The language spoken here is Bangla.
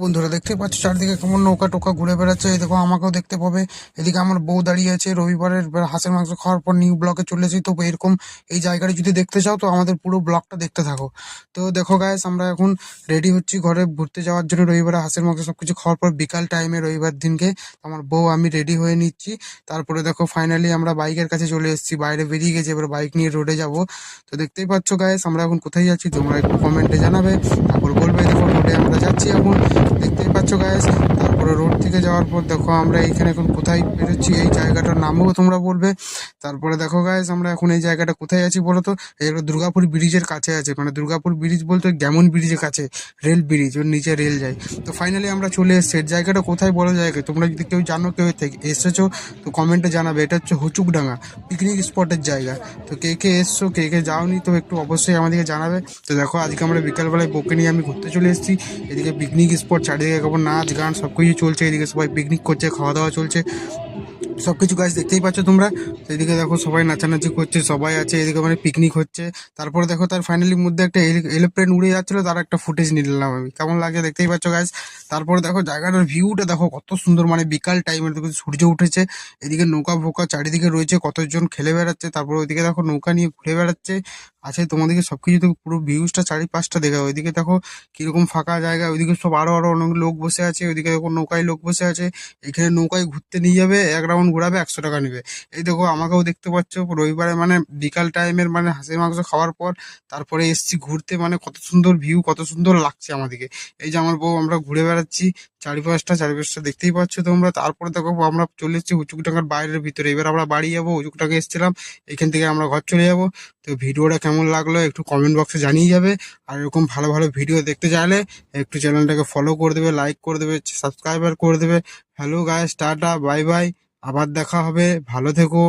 বন্ধুরা দেখতে পাচ্ছ চারদিকে কেমন নৌকা টোকা ঘুরে বেড়াচ্ছে। এই দেখো আমাকেও দেখতে পাবে। এদিকে আমার বউ দাঁড়িয়ে আছে। রবিবারের হাঁসের মাংস খাওয়ার পর নিউ ব্লকে চলে এসেছি। তো এরকম এই জায়গাটা যদি দেখতে চাও তো আমাদের পুরো ব্লগটা দেখতে থাকো। তো দেখো গাইস, আমরা এখন রেডি হচ্ছি ঘরে ঘুরতে যাওয়ার জন্য। রবিবারে হাঁসের মাংস সবকিছু খাওয়ার পর বিকাল টাইমে রবিবার দিনকে আমার বউ আমি রেডি হয়ে নিচ্ছি। তারপরে দেখো ফাইনালি আমরা বাইকের কাছে চলে এসেছি, বাইরে বেরিয়ে গেছি, এবার বাইক নিয়ে রোডে যাব। তো দেখতেই পাচ্ছ গাইস আমরা এখন কোথায় যাচ্ছি তোমরা একটু কমেন্টে জানাবে, তারপর বলবে। দেখো রোডে আমরা যাচ্ছি এখন, দেখতেই পাচ্ছ গাইস। তারপরে রোড থেকে যাওয়ার পর দেখো আমরা এইখানে এখন কোথায় বেরোচ্ছি, এই জায়গাটার নামও তোমরা বলবে। তারপরে দেখো গাইস আমরা এখন এই জায়গাটা কোথায় আছি বলো তো। এটা দুর্গাপুর ব্রিজের কাছে আছে, মানে দুর্গাপুর ব্রিজ বলতে গ্যামন ব্রিজের কাছে, রেল ব্রিজ, ওর নিচে রেল যায়। তো ফাইনালি আমরা চলে এসেছি। এর জায়গাটা কোথায় বড় জায়গা, তোমরা যদি কেউ জানো, কেউ এসেছো তো কমেন্টে জানাবে। এটা হচ্ছে হুচুকডাঙ্গা পিকনিক স্পটের জায়গা। তো কে কে এসছো, কে কে যাওনি, তো একটু অবশ্যই আমাদেরকে জানাবে। তো দেখো আজকে আমরা বিকালবেলায় বউকে নিয়ে আমি ঘুরতে চলে এসেছি। এদিকে পিকনিক স্পট, চারিদিকে কেমন নাচ গান সবকিছু চলছে। এদিকে সবাই পিকনিক করছে, খাওয়া দাওয়া চলছে, সবকিছু গাছ দেখতেই পাচ্ছ তোমরা। তো এদিকে দেখো সবাই নাচানাচি করছে, সবাই আছে এদিকে, মানে পিকনিক হচ্ছে। তারপরে দেখো তার ফাইনালির মধ্যে একটা এরোপ্লেন উড়ে যাচ্ছিল, তার একটা ফুটেজ নিয়ে নিলাম আমি, কেমন লাগে দেখতেই পাচ্ছ গাছ। তারপরে দেখো জায়গাটার ভিউটা দেখো কত সুন্দর, মানে বিকাল টাইমের দেখো সূর্য উঠেছে। এদিকে নৌকা ফৌকা চারিদিকে রয়েছে, কতজন খেলে বেড়াচ্ছে। তারপরে ওইদিকে দেখো নৌকা নিয়ে ঘুরে বেড়াচ্ছে আছে। তোমাদেরকে সবকিছু দেখো, পুরো ভিউজটা চারিপাশটা দেখো। ওইদিকে দেখো কিরকম ফাঁকা জায়গা, ওইদিকে সব আরো আরো অনেক লোক বসে আছে। ওইদিকে দেখো নৌকায় লোক বসে আছে। এখানে নৌকায় ঘুরতে নিয়ে যাবে, এক রাউন্ড ঘোরাবে, 100 টাকা নেবে। এই দেখো আমাকেও দেখতে পাচ্ছ রবিবারে, মানে বিকাল টাইমের, মানে হাঁসের মাংস খাওয়ার পর তারপরে এসছি ঘুরতে। মানে কত সুন্দর ভিউ, কত সুন্দর লাগছে আমাদেরকে। এই যে আমার বউ, আমরা ঘুরে বেড়াচ্ছি চারিপাশটা দেখতেই পাচ্ছ তোমরা। তারপরে দেখো আমরা চলে এসেছি হুচুকডাঙ্গার বাইরের ভিতরে। এবার আমরা বাড়ি যাবো, হুচুকডাঙ্গা এসেছিলাম, এখান থেকে আমরা ঘর চলে যাবো। তো ভিডিওটা কেমন লাগলো একটু কমেন্ট বক্সে জানিয়ে যাবে। আর এরকম ভালো ভালো ভিডিও দেখতে চাইলে একটু চ্যানেলটাকে ফলো করে দেবে, লাইক করে দেবে, সাবস্ক্রাইবার করে দেবে। Hello guys, tata, bye bye. আবার দেখা হবে, ভালো থেকো।